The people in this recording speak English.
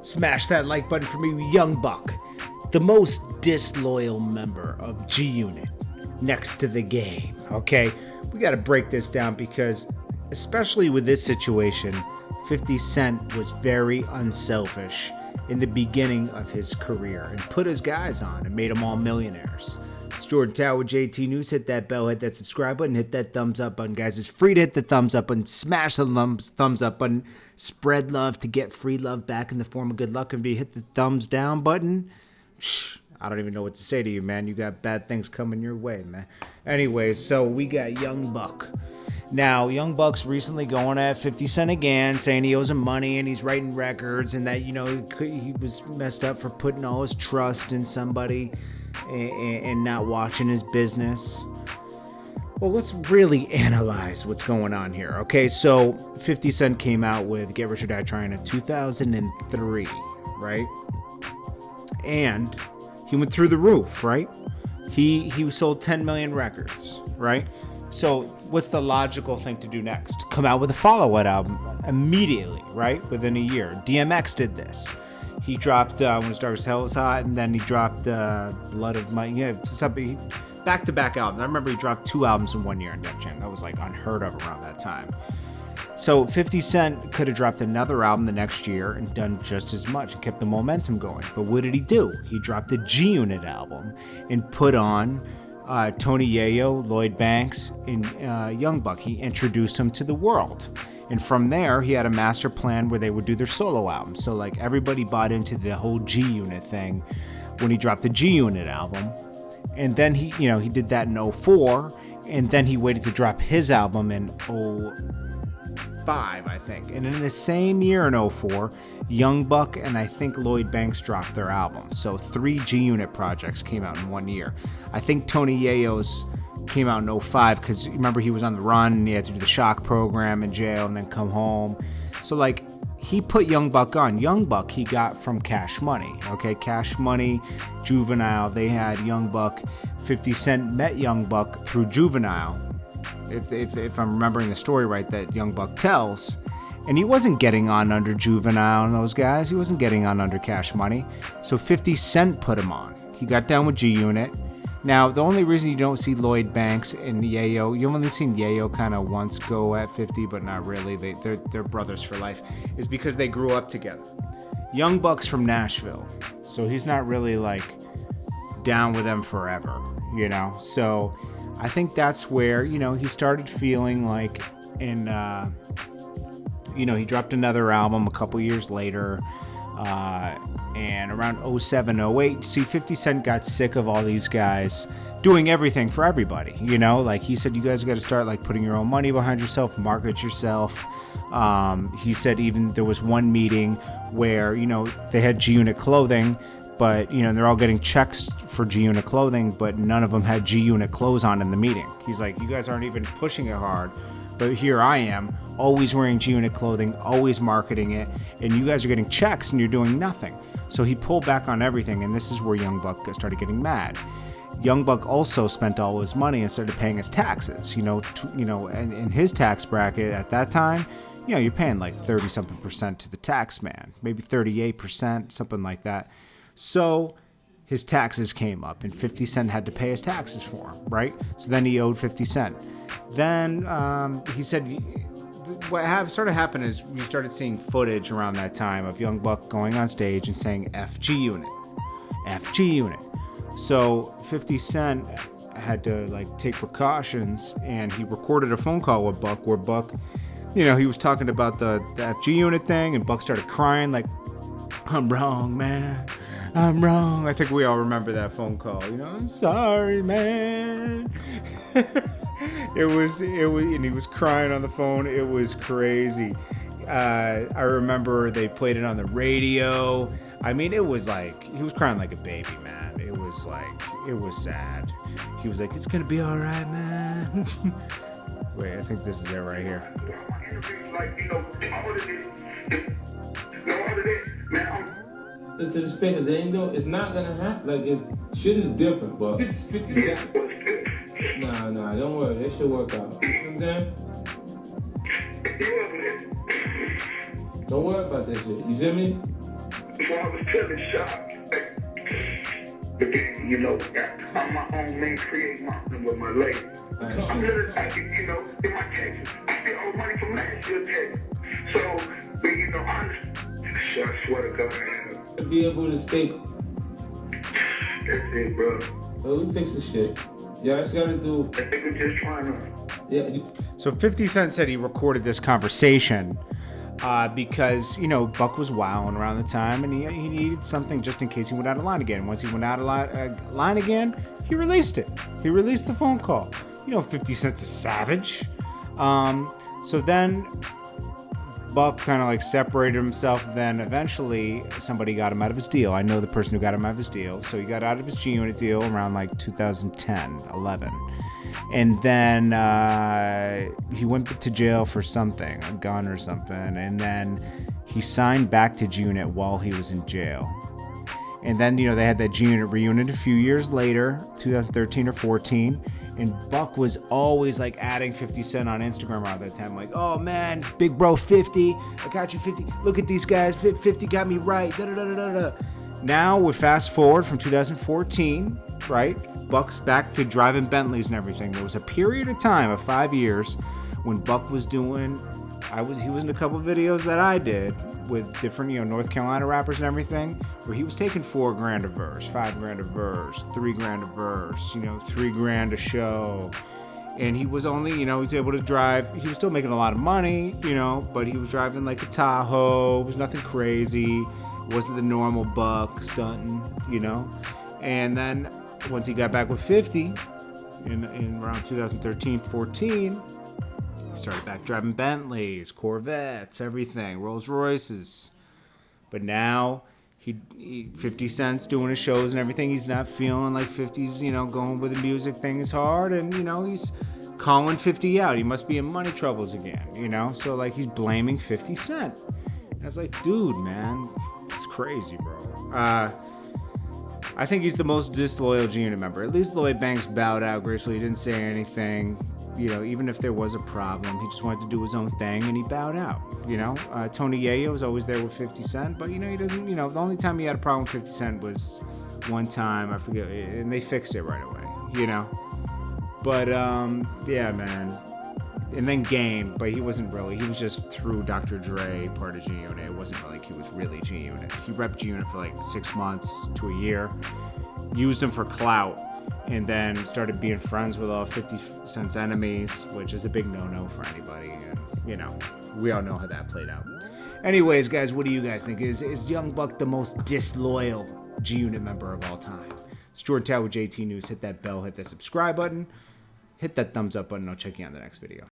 Smash that like button for me, Young Buck, the most disloyal member of G Unit, next to the game. Okay, we got to break this down because, especially with this situation, 50 Cent was very unselfish in the beginning of his career and put his guys on and made them all millionaires. It's Jordan Tower with JT News. Hit that bell, hit that subscribe button, hit that thumbs up button, guys. It's free to hit the thumbs up button, smash the thumbs up button, spread love to get free love back in the form of good luck. And if you hit the thumbs down button, I don't even know what to say to you, man. You got bad things coming your way, man. Anyways, so we got Young Buck. Now, Young Buck's recently going at 50 Cent again, saying he owes him money and he's writing records and that, you know, he was messed up for putting all his trust in somebody and not watching his business. Well, let's really analyze what's going on here, okay? So, 50 Cent came out with Get Rich or Die Trying in 2003, right? And he went through the roof, right? He sold 10 million records, right? So what's the logical thing to do next? Come out with a follow-up album immediately, right? Within a year. DMX did this. He dropped When His Darkest Hell Was Hot, and then he dropped Blood of My... something back-to-back albums. I remember he dropped 2 albums in 1 year in Def Jam. That was like unheard of around that time. So 50 Cent could have dropped another album the next year and done just as much and kept the momentum going. But what did he do? He dropped a G Unit album and put on Tony Yayo, Lloyd Banks, and Young Buck. He introduced him to the world. And from there, he had a master plan where they would do their solo albums. So like everybody bought into the whole G Unit thing when he dropped the G Unit album. And then he did that in 2004. And then he waited to drop his album in 2005, I think. And in the same year in 2004, Young Buck and I think Lloyd Banks dropped their album. So 3 G Unit projects came out in 1 year. I think Tony Yayo's came out in 2005 because remember he was on the run and he had to do the shock program in jail and then come home. So like he put Young Buck on. Young Buck he got from Cash Money. Okay, Cash Money, Juvenile. They had Young Buck. 50 Cent met Young Buck through Juvenile. If I'm remembering the story right that Young Buck tells. And he wasn't getting on under Juvenile and those guys. He wasn't getting on under Cash Money. So 50 Cent put him on. He got down with G Unit. Now, the only reason you don't see Lloyd Banks and Yayo, you've only seen Yayo kind of once go at 50, but not really. They're brothers for life, is because they grew up together. Young Buck's from Nashville, so he's not really like down with them forever, you know? So I think that's where, he started feeling like he dropped another album a couple years later, and around 07, 08, see, 50 Cent got sick of all these guys doing everything for everybody, like he said, you guys got to start like putting your own money behind yourself, market yourself. He said even there was one meeting where, they had G Unit clothing, but, they're all getting checks for G Unit clothing, but none of them had G Unit clothes on in the meeting. He's like, you guys aren't even pushing it hard. But here I am, always wearing G Unit clothing, always marketing it, and you guys are getting checks and you're doing nothing. So he pulled back on everything, and this is where Young Buck started getting mad. Young Buck also spent all his money and started paying his taxes. And in his tax bracket at that time, you're paying like 30-something% to the tax man, maybe 38%, something like that. So his taxes came up, and 50 Cent had to pay his taxes for him, right? So then he owed 50 Cent. Then he said, what started happening is we started seeing footage around that time of Young Buck going on stage and saying F G Unit, F G Unit. So 50 Cent had to like take precautions, and he recorded a phone call with Buck where Buck, he was talking about the FG Unit thing, and Buck started crying like, I'm wrong, man. I'm wrong. I think we all remember that phone call. I'm sorry, man. It was, and he was crying on the phone. It was crazy. I remember they played it on the radio. I mean, it was like, he was crying like a baby, man. It was sad. He was like, it's gonna be all right, man. Wait, I think this is it right here. To the speakers, it's not gonna happen. Like, shit is different, but this is 50. Nah, don't worry, that shit work out. You know what I'm saying? Don't worry about that shit. You see me? before I was telling shots. But then, you know, I'm my own man, create something with my label. I'm literally, you know, in my taxes, I still owe money from last year's taxes. So, but you know, honestly, I swear to God, To be able to stay. That's it, bro. Well, we fix the shit. Y'all just gotta do. I think we're just trying to. Yeah. So 50 Cent said he recorded this conversation because, you know, Buck was wilding around the time and he needed something just in case he went out of line again. Once he went out of line again, he released it. He released the phone call. You know, 50 Cent's a savage. So then Buck kind of like separated himself. Then eventually somebody got him out of his deal. I know the person who got him out of his deal. So he got out of his G-Unit deal around like 2010, 11. And then he went to jail for something, a gun or something. And then he signed back to G-Unit while he was in jail. And then, you know, they had that G-Unit reunion a few years later, 2013 or 14. And Buck was always like adding 50 Cent on Instagram around that time. Like, oh man, big bro 50. I got you 50. Look at these guys. 50 got me right. Da, da, da, da, da. Now we're fast forward from 2014, right? Buck's back to driving Bentleys and everything. There was a period of time of 5 years when Buck was doing, he was in a couple of videos that I did with different, you know, North Carolina rappers and everything, where he was taking $4,000 a verse, $5,000 a verse, $3,000 a verse, you know, $3,000 a show. And he was only, you know, he was able to drive, he was still making a lot of money, you know, but he was driving like a Tahoe. It was nothing crazy. It wasn't the normal Buck stunting, you know. And then once he got back with 50 in around 2013, 14, he started back driving Bentleys, Corvettes, everything, Rolls Royces. But now he 50 Cent's doing his shows and everything. He's not feeling like 50's, you know, going with the music thing is hard, and you know he's calling 50 out. He must be in money troubles again, you know. So like he's blaming 50 Cent. And I was like, dude, man, it's crazy, bro. I think he's the most disloyal G-Unit member. At least Lloyd Banks bowed out gracefully. He didn't say anything. You know, even if there was a problem, he just wanted to do his own thing, and he bowed out, you know. Tony Yayo was always there with 50 Cent, but, you know, he doesn't, you know, the only time he had a problem with 50 Cent was one time, I forget, and they fixed it right away, you know. But, yeah, man. And then Game, but he wasn't really, he was just through Dr. Dre, part of G-Unit. It wasn't like he was really G-Unit. He repped G-Unit for like 6 months to a year, used him for clout, and then started being friends with all 50 Cent's enemies, which is a big no-no for anybody. And, you know, we all know how that played out. Anyways, guys, what do you guys think? Is Young Buck the most disloyal G-Unit member of all time? It's Jordan Tower with JT News. Hit that bell, hit that subscribe button, hit that thumbs up button. I'll check you on the next video.